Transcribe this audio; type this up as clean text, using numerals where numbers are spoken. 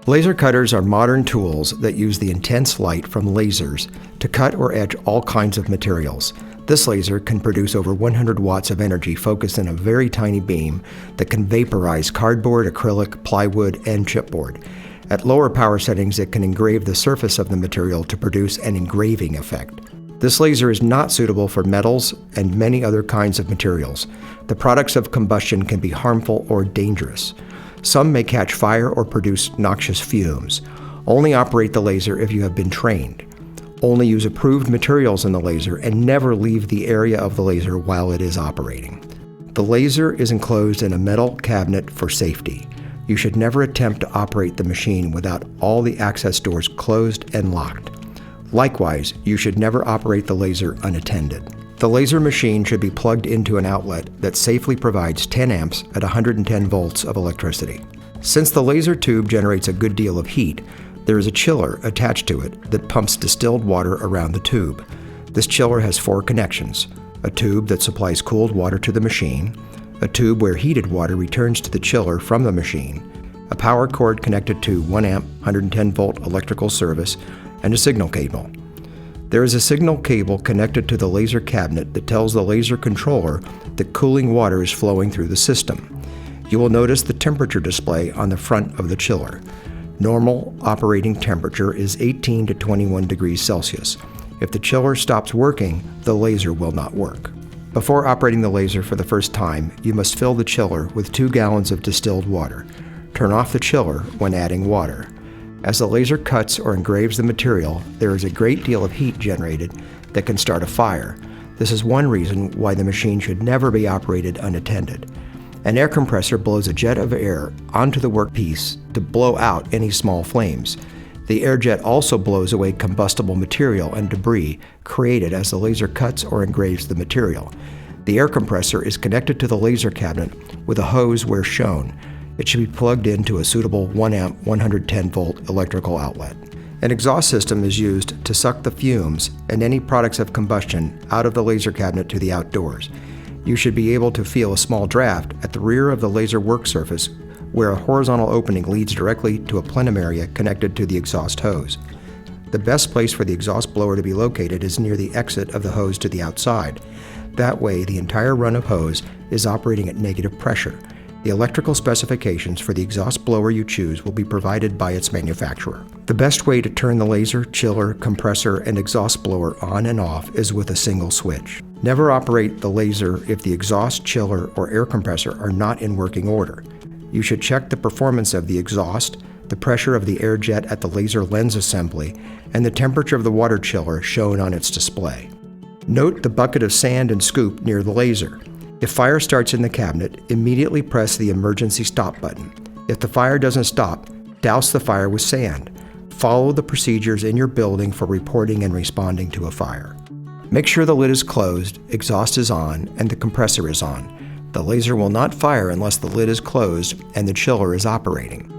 Laser cutters are modern tools that use the intense light from lasers to cut or etch all kinds of materials. This laser can produce over 100 watts of energy focused in a very tiny beam that can vaporize cardboard, acrylic, plywood, and chipboard. At lower power settings, it can engrave the surface of the material to produce an engraving effect. This laser is not suitable for metals and many other kinds of materials. The products of combustion can be harmful or dangerous. Some may catch fire or produce noxious fumes. Only operate the laser if you have been trained. Only use approved materials in the laser and never leave the area of the laser while it is operating. The laser is enclosed in a metal cabinet for safety. You should never attempt to operate the machine without all the access doors closed and locked. Likewise, you should never operate the laser unattended. The laser machine should be plugged into an outlet that safely provides 10 amps at 110 volts of electricity. Since the laser tube generates a good deal of heat, there is a chiller attached to it that pumps distilled water around the tube. This chiller has 4 connections: a tube that supplies cooled water to the machine, a tube where heated water returns to the chiller from the machine, a power cord connected to 1 amp 110 volt electrical service, and a signal cable. There is a signal cable connected to the laser cabinet that tells the laser controller that cooling water is flowing through the system. You will notice the temperature display on the front of the chiller. Normal operating temperature is 18 to 21 degrees Celsius. If the chiller stops working, the laser will not work. Before operating the laser for the first time, you must fill the chiller with 2 gallons of distilled water. Turn off the chiller when adding water. As the laser cuts or engraves the material, there is a great deal of heat generated that can start a fire. This is one reason why the machine should never be operated unattended. An air compressor blows a jet of air onto the workpiece to blow out any small flames. The air jet also blows away combustible material and debris created as the laser cuts or engraves the material. The air compressor is connected to the laser cabinet with a hose where shown. It should be plugged into a suitable 1 amp 110 volt electrical outlet. An exhaust system is used to suck the fumes and any products of combustion out of the laser cabinet to the outdoors. You should be able to feel a small draft at the rear of the laser work surface where a horizontal opening leads directly to a plenum area connected to the exhaust hose. The best place for the exhaust blower to be located is near the exit of the hose to the outside. That way, the entire run of hose is operating at negative pressure. The electrical specifications for the exhaust blower you choose will be provided by its manufacturer. The best way to turn the laser, chiller, compressor, and exhaust blower on and off is with a single switch. Never operate the laser if the exhaust, chiller, or air compressor are not in working order. You should check the performance of the exhaust, the pressure of the air jet at the laser lens assembly, and the temperature of the water chiller shown on its display. Note the bucket of sand and scoop near the laser. If fire starts in the cabinet, immediately press the emergency stop button. If the fire doesn't stop, douse the fire with sand. Follow the procedures in your building for reporting and responding to a fire. Make sure the lid is closed, exhaust is on, and the compressor is on. The laser will not fire unless the lid is closed and the chiller is operating.